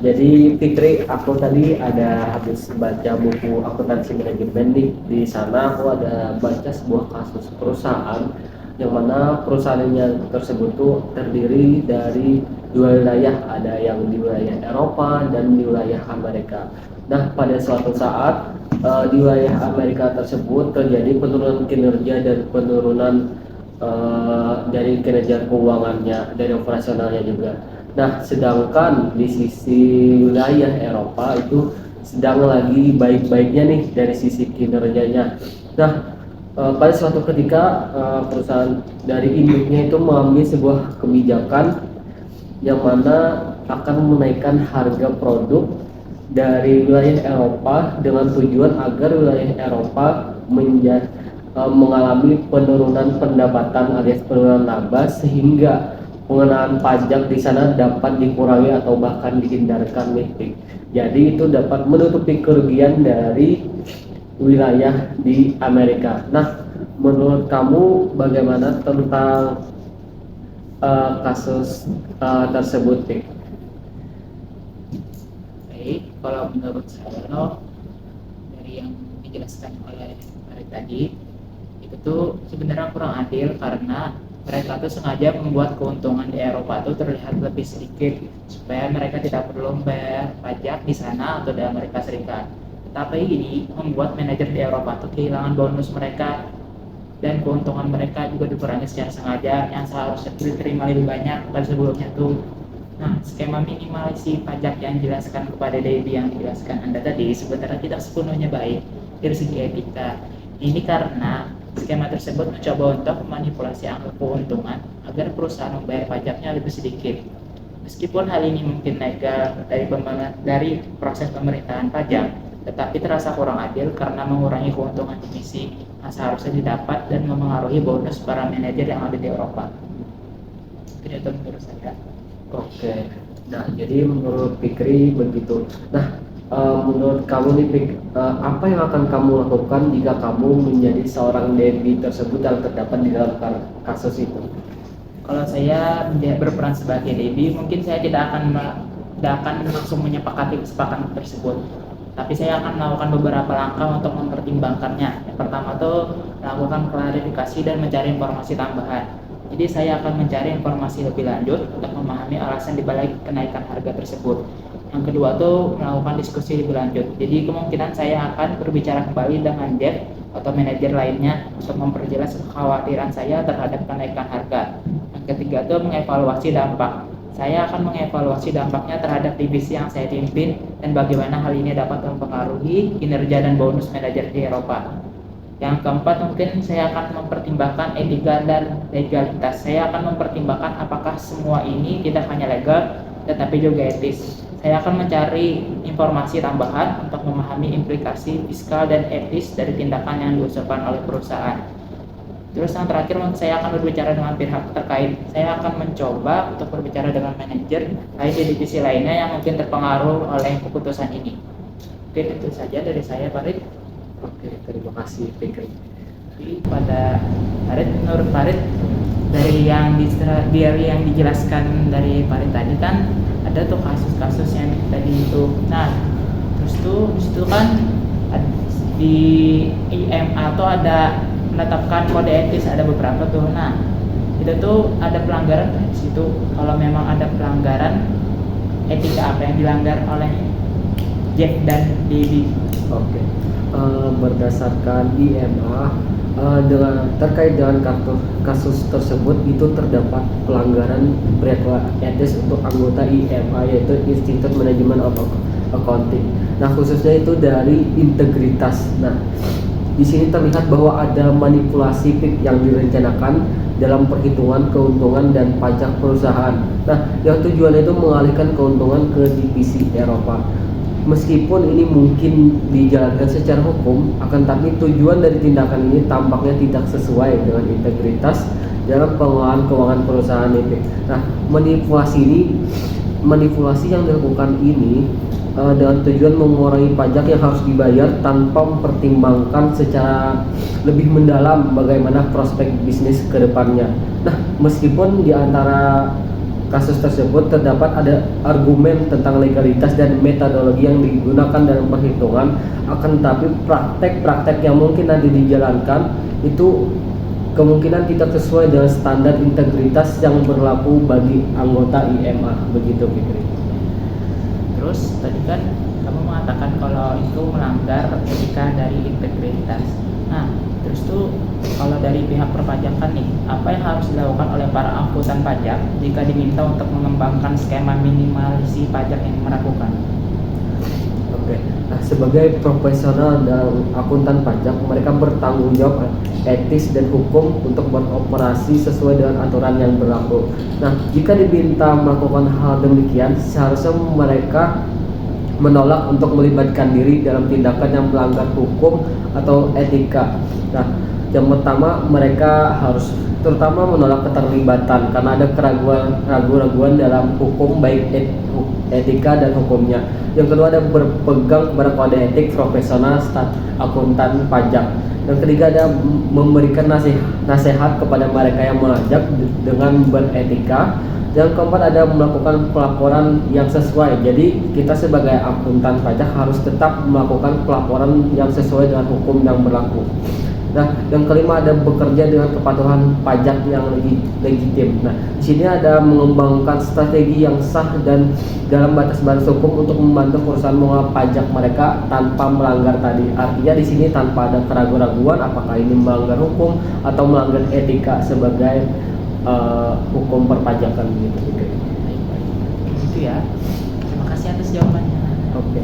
Jadi Fikri, aku tadi ada habis baca buku akuntansi manajemen nih. Di sana aku ada baca sebuah kasus perusahaan yang mana perusahaannya tersebut tuh terdiri dari dua wilayah, ada yang di wilayah Eropa dan di wilayah Amerika. Nah, pada suatu saat di wilayah Amerika tersebut terjadi penurunan kinerja dan penurunan dari kinerja keuangannya, dari operasionalnya juga. Nah, sedangkan di sisi wilayah Eropa itu sedang lagi baik-baiknya nih dari sisi kinerjanya. Nah, pada suatu ketika perusahaan dari induknya itu mengambil sebuah kebijakan yang mana akan menaikkan harga produk dari wilayah Eropa dengan tujuan agar wilayah Eropa mengalami penurunan pendapatan alias penurunan laba, sehingga pengenaan pajak di sana dapat dikurangi atau bahkan dihindarkan nih. Jadi itu dapat menutupi kerugian dari wilayah di Amerika. Nah, menurut kamu bagaimana tentang kasus tersebut, Pik? Baik, kalau menurut saya dari yang dijelaskan oleh Farid tadi itu tuh sebenarnya kurang adil karena mereka tuh sengaja membuat keuntungan di Eropa tuh terlihat lebih sedikit supaya mereka tidak perlu membayar pajak di sana atau di Amerika Serikat. Tetapi ini membuat manajer di Eropa tuh kehilangan bonus mereka dan keuntungan mereka juga dikurangi secara sengaja yang seharusnya diterima lebih banyak dari sebelumnya tuh. Nah, skema minimalisasi pajak yang dijelaskan kepada Dedi yang dijelaskan Anda tadi sebenarnya tidak sepenuhnya baik dari segi etika. Ini karena skema tersebut mencoba untuk memanipulasi angka keuntungan agar perusahaan membayar pajaknya lebih sedikit. Meskipun hal ini mungkin legal dari proses pemerintahan pajak, tetapi terasa kurang adil karena mengurangi keuntungan emisi yang seharusnya didapat dan memengaruhi bonus para manajer yang ada di Eropa. Itu menurut saya. Oke. Nah, jadi menurut Fikri begitu. Nah, menurut kamu nih, Fik, apa yang akan kamu lakukan jika kamu menjadi seorang Debbie tersebut yang terdapat di dalam kasus itu? Kalau saya berperan sebagai Debbie, mungkin saya tidak akan langsung menyepakati kesepakatan tersebut. Tapi saya akan melakukan beberapa langkah untuk mempertimbangkannya. Yang pertama tuh melakukan klarifikasi dan mencari informasi tambahan. Jadi saya akan mencari informasi lebih lanjut untuk memahami alasan dibalik kenaikan harga tersebut. Yang kedua tuh melakukan diskusi lebih lanjut. Jadi kemungkinan saya akan berbicara kembali dengan Jeff atau manajer lainnya untuk memperjelas kekhawatiran saya terhadap kenaikan harga. Yang ketiga tuh mengevaluasi dampak. Saya akan mengevaluasi dampaknya terhadap divisi yang saya pimpin dan bagaimana hal ini dapat mempengaruhi kinerja dan bonus manajer di Eropa. Yang keempat, mungkin saya akan mempertimbangkan etika dan legalitas. Saya akan mempertimbangkan apakah semua ini tidak hanya legal, tetapi juga etis. Saya akan mencari informasi tambahan untuk memahami implikasi fiskal dan etis dari tindakan yang diusulkan oleh perusahaan. Terus yang terakhir, saya akan berbicara dengan pihak terkait. Saya akan mencoba untuk berbicara dengan manajer lain di divisi lainnya yang mungkin terpengaruh oleh keputusan ini. Oke, itu saja dari saya, Farid. Oke, terima kasih, Fikri. Jadi pada Farid, menurut Farid dari yang dijelaskan dari Farid tadi kan ada tuh kasus-kasus yang tadi itu. Nah, terus tuh disitu kan di IMA tuh ada menetapkan kode etis, ada beberapa tuh. Nah, itu tuh ada pelanggaran di situ. Kalau memang ada pelanggaran etika apa yang dilanggar oleh Jeff dan Debbie? Oke. Berdasarkan IMA, terkait dengan kasus tersebut itu terdapat pelanggaran perilaku etis untuk anggota IMA, yaitu Institute Management of Accounting. Nah, khususnya itu dari integritas. Nah, di sini terlihat bahwa ada manipulasi PIK yang direncanakan dalam perhitungan keuntungan dan pajak perusahaan. Nah, yang tujuannya itu mengalihkan keuntungan ke divisi Eropa. Meskipun ini mungkin dijalankan secara hukum, akan tapi tujuan dari tindakan ini tampaknya tidak sesuai dengan integritas dalam pengelolaan keuangan perusahaan ini. Nah, manipulasi yang dilakukan ini dengan tujuan mengurangi pajak yang harus dibayar tanpa mempertimbangkan secara lebih mendalam bagaimana prospek bisnis ke depannya. Nah, meskipun di antara kasus tersebut terdapat ada argumen tentang legalitas dan metodologi yang digunakan dalam perhitungan, akan tetapi praktek-praktek yang mungkin nanti dijalankan itu kemungkinan tidak sesuai dengan standar integritas yang berlaku bagi anggota IMA. Begitu Fikri. Terus tadi kan kamu mengatakan kalau itu melanggar etika dari integritas. Nah, terus tuh kalau dari pihak perpajakan nih, apa yang harus dilakukan oleh para akuntan pajak jika diminta untuk mengembangkan skema minimalisi pajak yang meragukan? Oke, nah sebagai profesional dalam akuntan pajak, mereka bertanggung jawab etis dan hukum untuk beroperasi sesuai dengan aturan yang berlaku. Nah, jika diminta melakukan hal demikian, seharusnya mereka menolak untuk melibatkan diri dalam tindakan yang melanggar hukum atau etika. Nah, yang pertama mereka harus terutama menolak keterlibatan karena ada keraguan dalam hukum baik etika dan hukumnya. Yang kedua ada berpegang kepada kode etik profesional akuntan pajak. Yang ketiga ada memberikan nasihat kepada mereka yang mengajak dengan beretika. Yang keempat ada melakukan pelaporan yang sesuai. Jadi kita sebagai akuntan pajak harus tetap melakukan pelaporan yang sesuai dengan hukum yang berlaku. Nah, yang kelima ada bekerja dengan kepatuhan pajak yang legitim. Nah, di sini ada mengembangkan strategi yang sah dan dalam batas-batas hukum untuk membantu perusahaan mengelola pajak mereka tanpa melanggar tadi. Artinya di sini tanpa ada keraguan-raguan apakah ini melanggar hukum atau melanggar etika sebagai hukum perpajakan gitu. Baik-baik. Gitu ya. Terima kasih atas jawabannya. Oke.